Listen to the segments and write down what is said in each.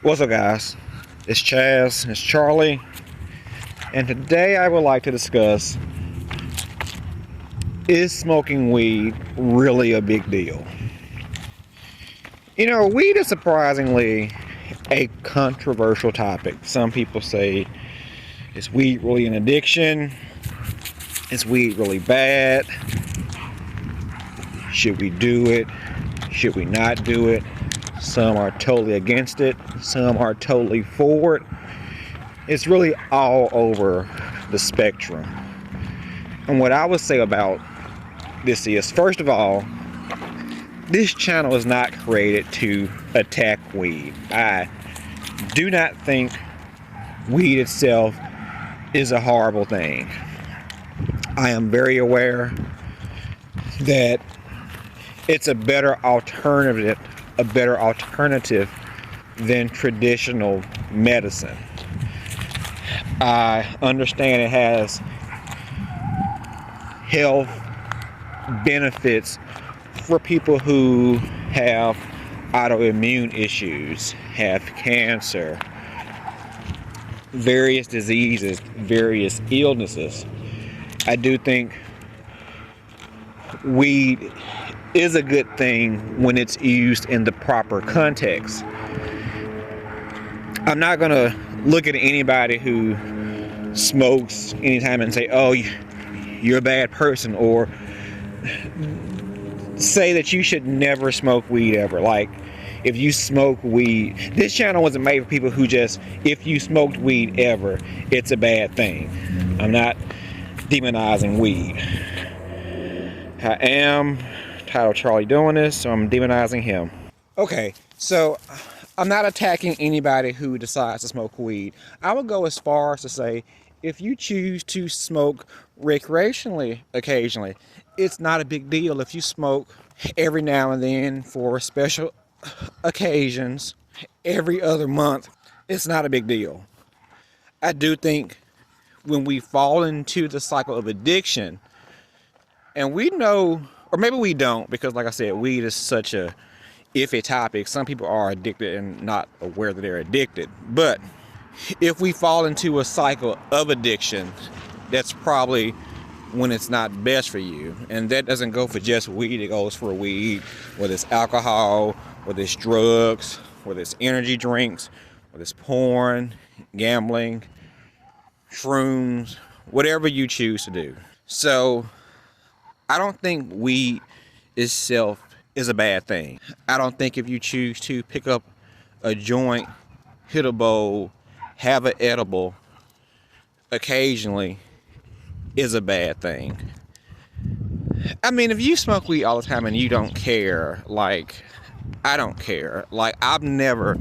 What's up, guys? It's Chaz, it's Charlie, and today I would like to discuss, is smoking weed really a big deal? Weed is surprisingly a controversial topic. Some people say, is weed really an addiction? Is weed really bad? Should we do it? Should we not do it? Some are totally against it. Some are totally for it. It's really all over the spectrum. And what I would say about this is, first of all, this channel is not created to attack weed. I do not think weed itself is a horrible thing. I am very aware that it's a better alternative than traditional medicine. I understand it has health benefits for people who have autoimmune issues, have cancer, various diseases, various illnesses. I do think weed is a good thing when it's used in the proper context. I'm not going to look at anybody who smokes anytime and say, oh, you're a bad person, or say that you should never smoke weed ever. Like, if you smoke weed, this channel wasn't made for people who just, if you smoked weed ever, it's a bad thing. I'm not demonizing weed. I am titled Charlie doing this, so I'm demonizing him. Okay, so I'm not attacking anybody who decides to smoke weed. I would go as far as to say, if you choose to smoke recreationally occasionally, it's not a big deal. If you smoke every now and then for special occasions, every other month, it's not a big deal. I do think when we fall into the cycle of addiction, and we know, or maybe we don't, because like I said, weed is such a iffy topic. Some people are addicted and not aware that they're addicted. But if we fall into a cycle of addiction, that's probably when it's not best for you. And that doesn't go for just weed. It goes for weed, whether it's alcohol, whether it's drugs, whether it's energy drinks, whether it's porn, gambling, shrooms, whatever you choose to do. So I don't think weed itself is a bad thing. I don't think if you choose to pick up a joint, hit a bowl, have an edible occasionally is a bad thing. I mean, if you smoke weed all the time and you don't care, like, I don't care. Like, I've never,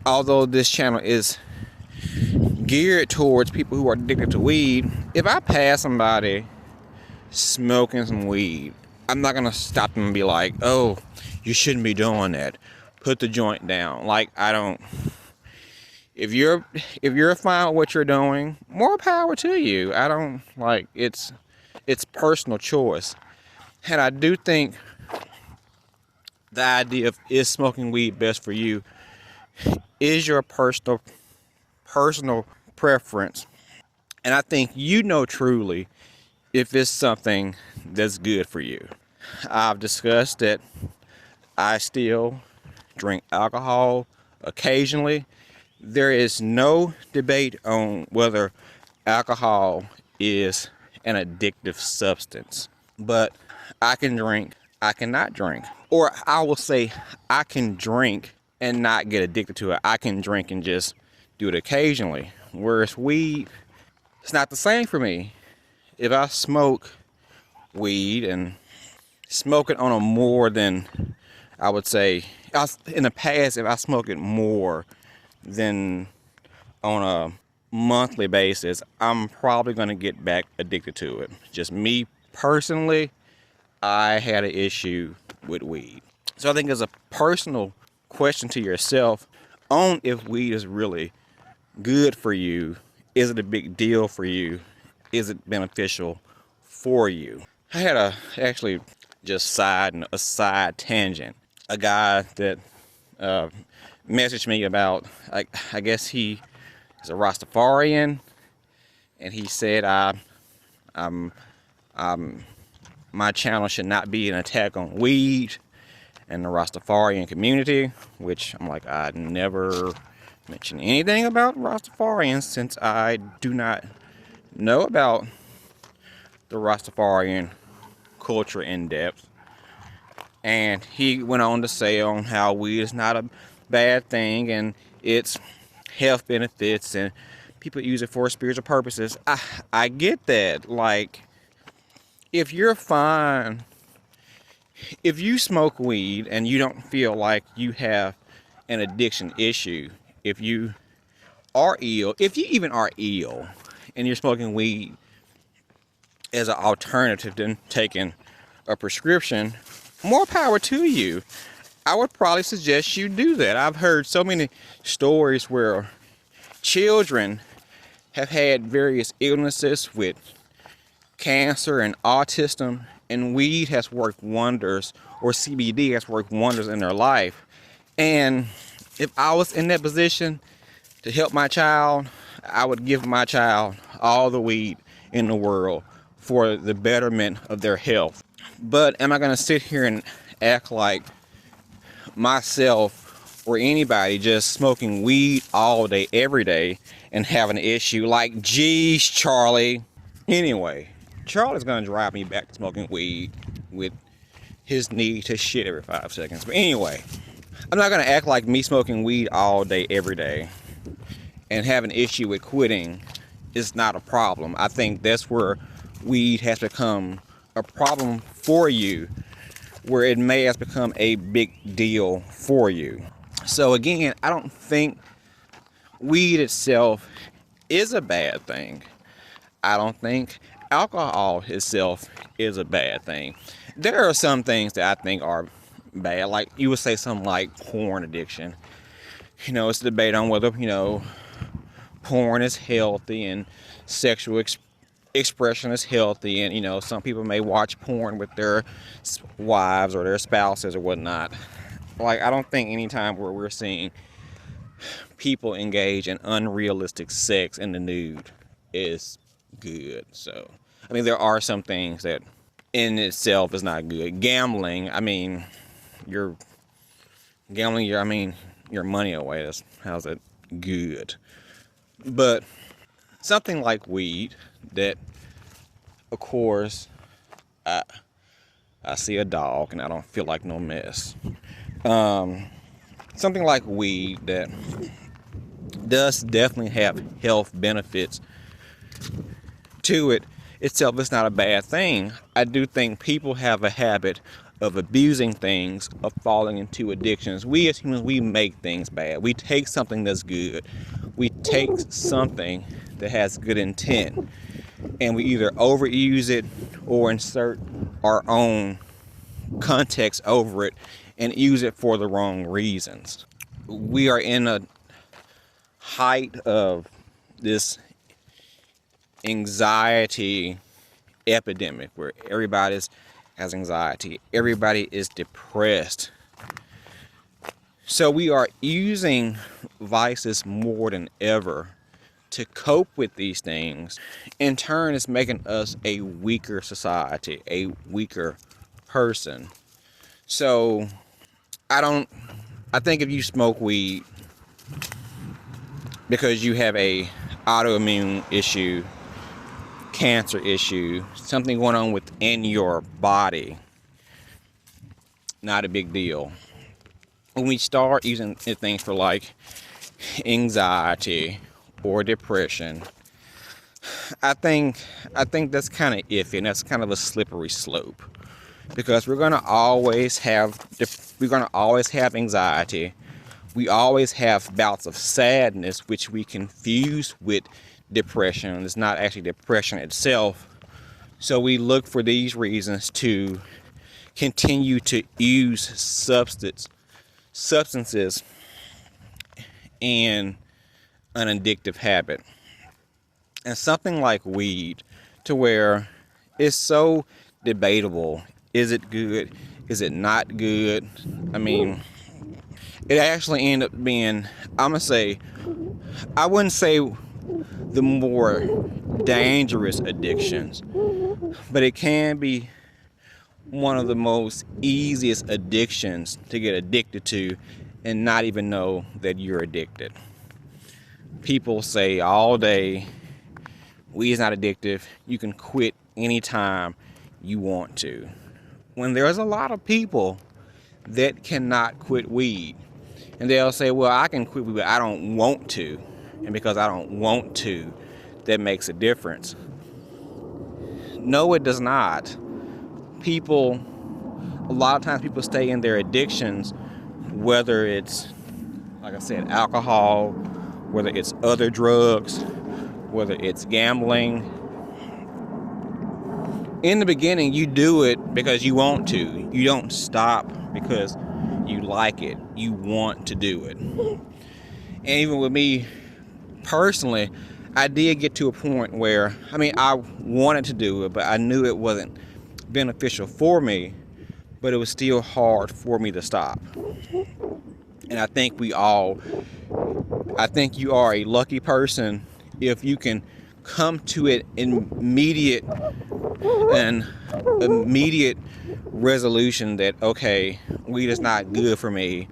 although this channel is geared towards people who are addicted to weed, if I pass somebody smoking some weed, I'm not gonna stop them and be like, oh, you shouldn't be doing that, put the joint down. Like, I don't, if you're fine with what you're doing, more power to you. I don't, like, it's personal choice. And I do think the idea of, is smoking weed best for you, is your personal preference. And I think you know truly if it's something that's good for you. I've discussed that I still drink alcohol occasionally. There is no debate on whether alcohol is an addictive substance. But I can drink, I cannot drink. Or I will say, I can drink and not get addicted to it. I can drink and just do it occasionally. Whereas weed, it's not the same for me. If I smoke weed and smoke it on a more than, I would say, in the past, if I smoke it more than on a monthly basis, I'm probably going to get back addicted to it. Just me personally, I had an issue with weed. So I think it's a personal question to yourself on if weed is really good for you. Is it a big deal for you? Is it beneficial for you? I had actually just a side tangent. A guy that messaged me about, I guess he is a Rastafarian, and he said my channel should not be an attack on weed and the Rastafarian community, which I'm like, I never mentioned anything about Rastafarians since I do not know about the Rastafarian culture in depth. And he went on to say on how weed is not a bad thing and its health benefits and people use it for spiritual purposes. I get that. Like, if you're fine, if you smoke weed and you don't feel like you have an addiction issue, if you are ill, if you even are ill and you're smoking weed as an alternative to taking a prescription, more power to you. I would probably suggest you do that. I've heard so many stories where children have had various illnesses with cancer and autism, and weed has worked wonders, or CBD has worked wonders in their life. And if I was in that position to help my child, I would give my child all the weed in the world for the betterment of their health. But am I going to sit here and act like myself or anybody just smoking weed all day, every day, and have an issue? Like, geez, Charlie. Anyway, Charlie's going to drive me back to smoking weed with his need to shit every 5 seconds. But anyway, I'm not going to act like me smoking weed all day, every day, and have an issue with quitting is not a problem. I think that's where weed has become a problem for you, where it may have become a big deal for you. So again, I don't think weed itself is a bad thing. I don't think alcohol itself is a bad thing. There are some things that I think are bad, like you would say something like porn addiction. You know, it's a debate on whether, porn is healthy and sexual expression is healthy, and some people may watch porn with their wives or their spouses or whatnot. Like, I don't think any time where we're seeing people engage in unrealistic sex in the nude is good. So I mean, there are some things that in itself is not good. Gambling, you're gambling your money away. How's it good? But something like weed, that, of course, I see a dog and I don't feel like no mess. Something like weed that does definitely have health benefits to it itself is not a bad thing. I do think people have a habit of abusing things, of falling into addictions. We as humans, we make things bad. We take something that's good. We take something that has good intent, and we either overuse it or insert our own context over it and use it for the wrong reasons. We are in a height of this anxiety epidemic where everybody has anxiety, everybody is depressed. So we are using vices more than ever to cope with these things. In turn, it's making us a weaker society, a weaker person. So I think if you smoke weed because you have a autoimmune issue, cancer issue, something going on within your body, not a big deal. When we start using things for like anxiety or depression, I think that's kind of iffy, and that's kind of a slippery slope, because we're gonna always have anxiety. We always have bouts of sadness, which we confuse with depression. It's not actually depression itself. So we look for these reasons to continue to use substances in an addictive habit. And something like weed, to where it's so debatable. Is it good? Is it not good? it actually ended up being, I'm gonna say, I wouldn't say the more dangerous addictions, but it can be one of the most easiest addictions to get addicted to and not even know that you're addicted. People say all day, weed is not addictive. You can quit anytime you want to. When there's a lot of people that cannot quit weed, and they'll say, well, I can quit weed, but I don't want to. And because I don't want to, that makes a difference. No, it does not. A lot of times people stay in their addictions, whether it's, like I said, alcohol, whether it's other drugs, whether it's gambling. In the beginning, you do it because you want to. You don't stop because you like it. You want to do it. And even with me personally, I did get to a point where, I wanted to do it, but I knew it wasn't beneficial for me, but it was still hard for me to stop. And I think you are a lucky person if you can come to an immediate resolution that, okay, weed is not good for me.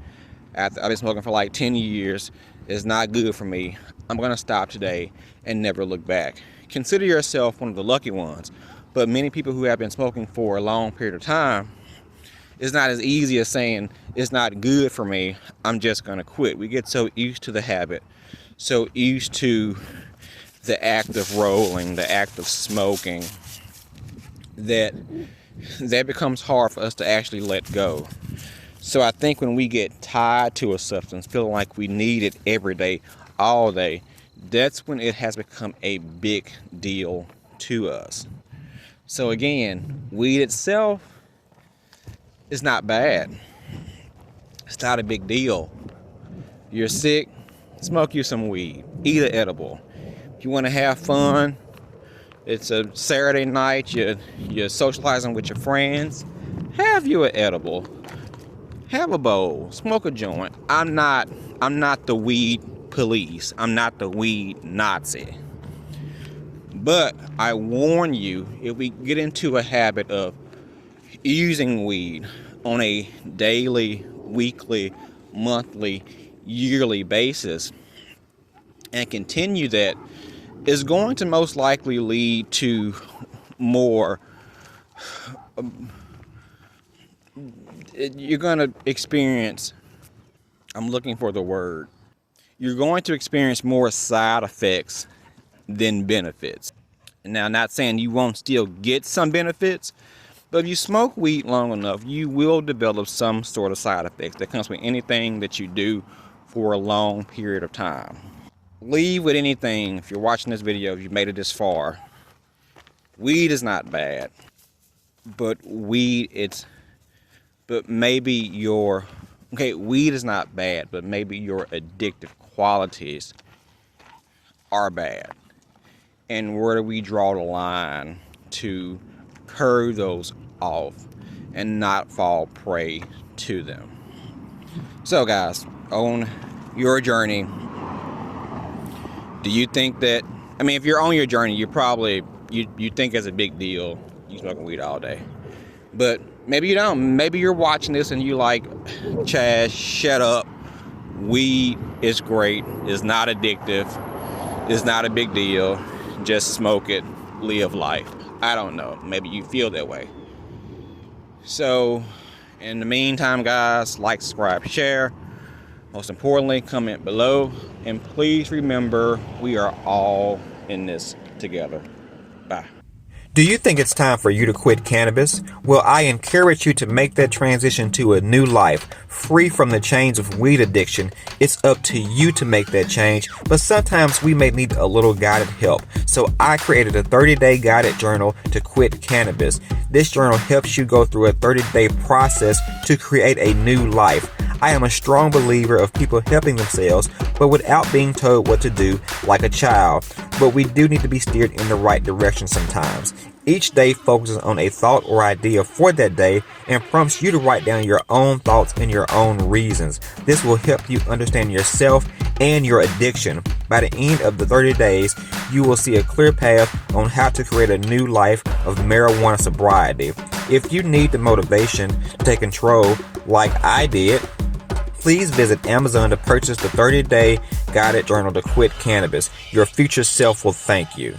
After I've been smoking for like 10 years, it's not good for me. I'm gonna stop today and never look back. Consider yourself one of the lucky ones. But many people who have been smoking for a long period of time, it's not as easy as saying, it's not good for me, I'm just gonna quit. We get so used to the habit, so used to the act of rolling, the act of smoking, that becomes hard for us to actually let go. So I think when we get tied to a substance, feeling like we need it every day, all day, that's when it has become a big deal to us. So again, weed itself is not bad. It's not a big deal. You're sick, smoke you some weed, eat an edible. If you want to have fun, it's a Saturday night, you're socializing with your friends, have you an edible. Have a bowl, smoke a joint. I'm not the weed police. I'm not the weed Nazi. But I warn you, if we get into a habit of using weed on a daily, weekly, monthly, yearly basis and continue that, is going to most likely lead to more you're going to experience, I'm looking for the word, you're going to experience more side effects than benefits. Now, I'm not saying you won't still get some benefits, but if you smoke weed long enough, you will develop some sort of side effects that comes with anything that you do for a long period of time. Leave with anything, if you're watching this video, if you made it this far, weed is not bad, but weed is not bad, but maybe your addictive qualities are bad. And where do we draw the line to curb those off and not fall prey to them? So guys, on your journey, do you think that, if you're on your journey, you think it's a big deal, you smoking weed all day. But maybe you don't. Maybe you're watching this and you like, Chaz, shut up. Weed is great. It's not addictive. It's not a big deal. Just smoke it. Live life. I don't know. Maybe you feel that way. So, in the meantime, guys, like, subscribe, share. Most importantly, comment below. And please remember, we are all in this together. Bye. Do you think it's time for you to quit cannabis? Well, I encourage you to make that transition to a new life, free from the chains of weed addiction. It's up to you to make that change, but sometimes we may need a little guided help. So I created a 30-day guided journal to quit cannabis. This journal helps you go through a 30-day process to create a new life. I am a strong believer of people helping themselves, but without being told what to do like a child. But we do need to be steered in the right direction sometimes. Each day focuses on a thought or idea for that day and prompts you to write down your own thoughts and your own reasons. This will help you understand yourself and your addiction. By the end of the 30 days, you will see a clear path on how to create a new life of marijuana sobriety. If you need the motivation to take control like I did, please visit Amazon to purchase the 30-day guided journal to quit cannabis. Your future self will thank you.